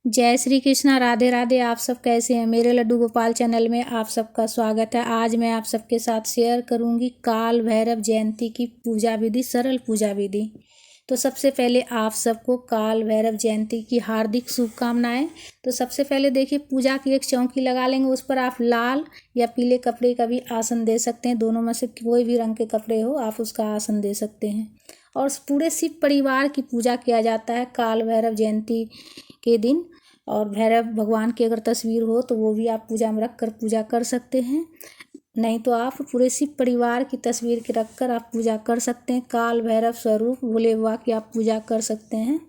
जय श्री कृष्णा, राधे राधे। आप सब कैसे हैं? मेरे लड्डू गोपाल चैनल में आप सबका स्वागत है। आज मैं आप सबके साथ शेयर करूंगी काल भैरव जयंती की पूजा विधि, सरल पूजा विधि। तो सबसे पहले आप सबको काल भैरव जयंती की हार्दिक शुभकामनाएं। तो सबसे पहले देखिए, पूजा की एक चौकी लगा लेंगे, उस पर आप लाल या पीले कपड़े का भी आसन दे सकते हैं। दोनों में से कोई भी रंग के कपड़े हो आप उसका आसन दे सकते हैं। और पूरे शिव परिवार की पूजा किया जाता है काल भैरव जयंती के दिन। और भैरव भगवान की अगर तस्वीर हो तो वो भी आप पूजा में रख कर पूजा कर सकते हैं, नहीं तो आप पूरे शिव परिवार की तस्वीर के रख कर आप पूजा कर सकते हैं। काल भैरव स्वरूप भोले बाबा की आप पूजा कर सकते हैं।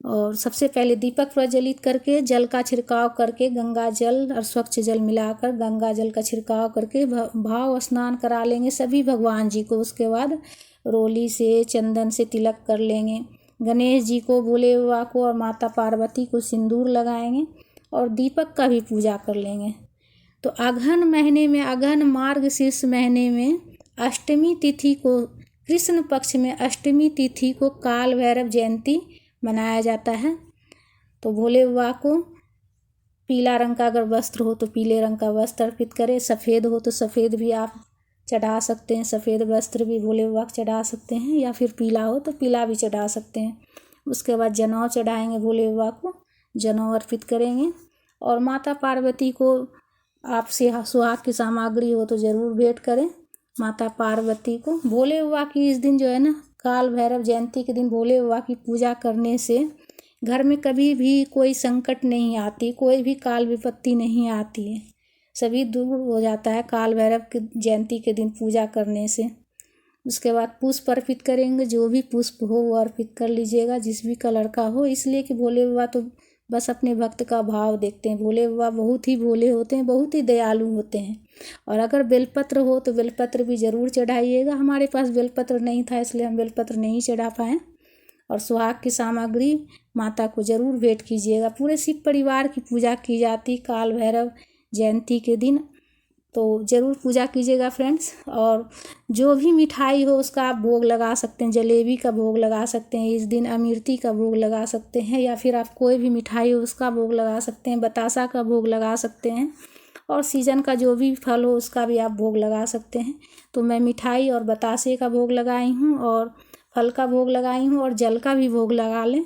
और सबसे पहले दीपक प्रज्वलित करके जल का छिड़काव करके, गंगा जल और स्वच्छ जल मिलाकर गंगा जल का छिड़काव करके भाव स्नान करा लेंगे सभी भगवान जी को। उसके बाद रोली से चंदन से तिलक कर लेंगे। गणेश जी को, भोले बाबा को और माता पार्वती को सिंदूर लगाएंगे और दीपक का भी पूजा कर लेंगे। तो अगहन महीने में, अगहन मार्गशीर्ष महीने में अष्टमी तिथि को, कृष्ण पक्ष में अष्टमी तिथि को काल भैरव जयंती मनाया जाता है। तो भोले बाबा को पीला रंग का अगर वस्त्र हो तो पीले रंग का वस्त्र अर्पित करें, सफ़ेद हो तो सफ़ेद भी आप चढ़ा सकते हैं, सफ़ेद वस्त्र भी भोले बाबा को चढ़ा सकते हैं, या फिर पीला हो तो पीला भी चढ़ा सकते हैं। उसके बाद जनेऊ चढ़ाएंगे, भोले बाबा को जनेऊ अर्पित करेंगे। और माता पार्वती को आपसे सुहाग की सामग्री हो तो ज़रूर भेंट करें माता पार्वती को। भोले बाबा की इस दिन जो है ना, काल भैरव जयंती के दिन भोले बाबा की पूजा करने से घर में कभी भी कोई संकट नहीं आती, कोई भी काल विपत्ति नहीं आती है, सभी दूर हो जाता है काल भैरव की जयंती के दिन पूजा करने से। उसके बाद पुष्प अर्पित करेंगे, जो भी पुष्प हो वो अर्पित कर लीजिएगा, जिस भी कलर का हो, इसलिए कि भोले बाबा तो बस अपने भक्त का भाव देखते हैं। भोले बाबा बहुत ही भोले होते हैं, बहुत ही दयालु होते हैं। और अगर बेलपत्र हो तो बेलपत्र भी ज़रूर चढ़ाइएगा। हमारे पास बेलपत्र नहीं था इसलिए हम बेलपत्र नहीं चढ़ा पाए। और सुहाग की सामग्री माता को ज़रूर भेंट कीजिएगा। पूरे शिव परिवार की पूजा की जाती काल भैरव जयंती के दिन, तो ज़रूर पूजा कीजिएगा फ्रेंड्स। और जो भी मिठाई हो उसका आप भोग लगा सकते हैं। जलेबी का भोग लगा सकते हैं इस दिन, अमृति का भोग लगा सकते हैं, या फिर आप कोई भी मिठाई हो उसका भोग लगा सकते हैं, बतासा का भोग लगा सकते हैं, और सीजन का जो भी फल हो उसका भी आप भोग लगा सकते हैं। तो मैं मिठाई और बतासे का भोग लगाई हूँ, और फल का भोग लगाई हूँ, और जल का भी भोग लगा लें।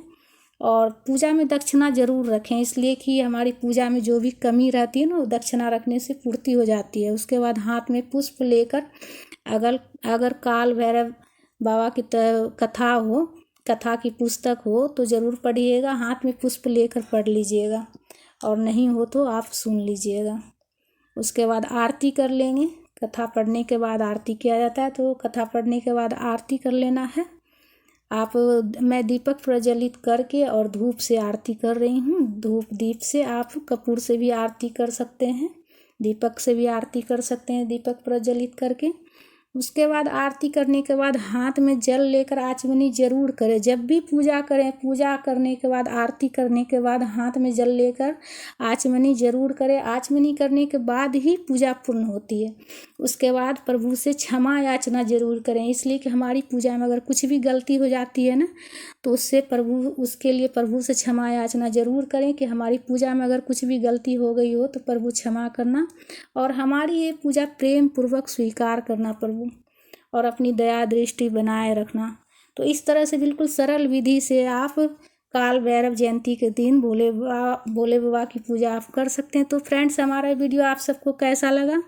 और पूजा में दक्षिणा ज़रूर रखें, इसलिए कि हमारी पूजा में जो भी कमी रहती है ना, वो दक्षिणा रखने से पूर्ति हो जाती है। उसके बाद हाथ में पुष्प लेकर, अगर काल भैरव बाबा की कथा हो, कथा की पुस्तक हो तो ज़रूर पढ़िएगा। हाथ में पुष्प लेकर पढ़ लीजिएगा, और नहीं हो तो आप सुन लीजिएगा। उसके बाद आरती कर लेंगे। कथा पढ़ने के बाद आरती किया जाता है, तो कथा पढ़ने के बाद आरती कर लेना है। मैं दीपक प्रज्वलित करके और धूप से आरती कर रही हूँ। धूप दीप से, आप कपूर से भी आरती कर सकते हैं, दीपक से भी आरती कर सकते हैं दीपक प्रज्वलित करके। उसके बाद आरती करने के बाद हाथ में जल लेकर आचमनी ज़रूर करें। जब भी पूजा करें, पूजा करने के बाद, आरती करने के बाद हाथ में जल लेकर आचमनी ज़रूर करें। आचमनी करने के बाद ही पूजा पूर्ण होती है। उसके बाद प्रभु से क्षमा याचना ज़रूर करें, इसलिए कि हमारी पूजा में अगर कुछ भी गलती हो जाती है ना, तो उसके लिए प्रभु से क्षमा याचना ज़रूर करें कि हमारी पूजा में अगर कुछ भी गलती हो गई हो तो प्रभु क्षमा करना, और हमारी ये पूजा प्रेम पूर्वक स्वीकार करना प्रभु, और अपनी दया दृष्टि बनाए रखना। तो इस तरह से बिल्कुल सरल विधि से आप काल भैरव जयंती के दिन भोले बाबा की पूजा आप कर सकते हैं। तो फ्रेंड्स, हमारा वीडियो आप सबको कैसा लगा?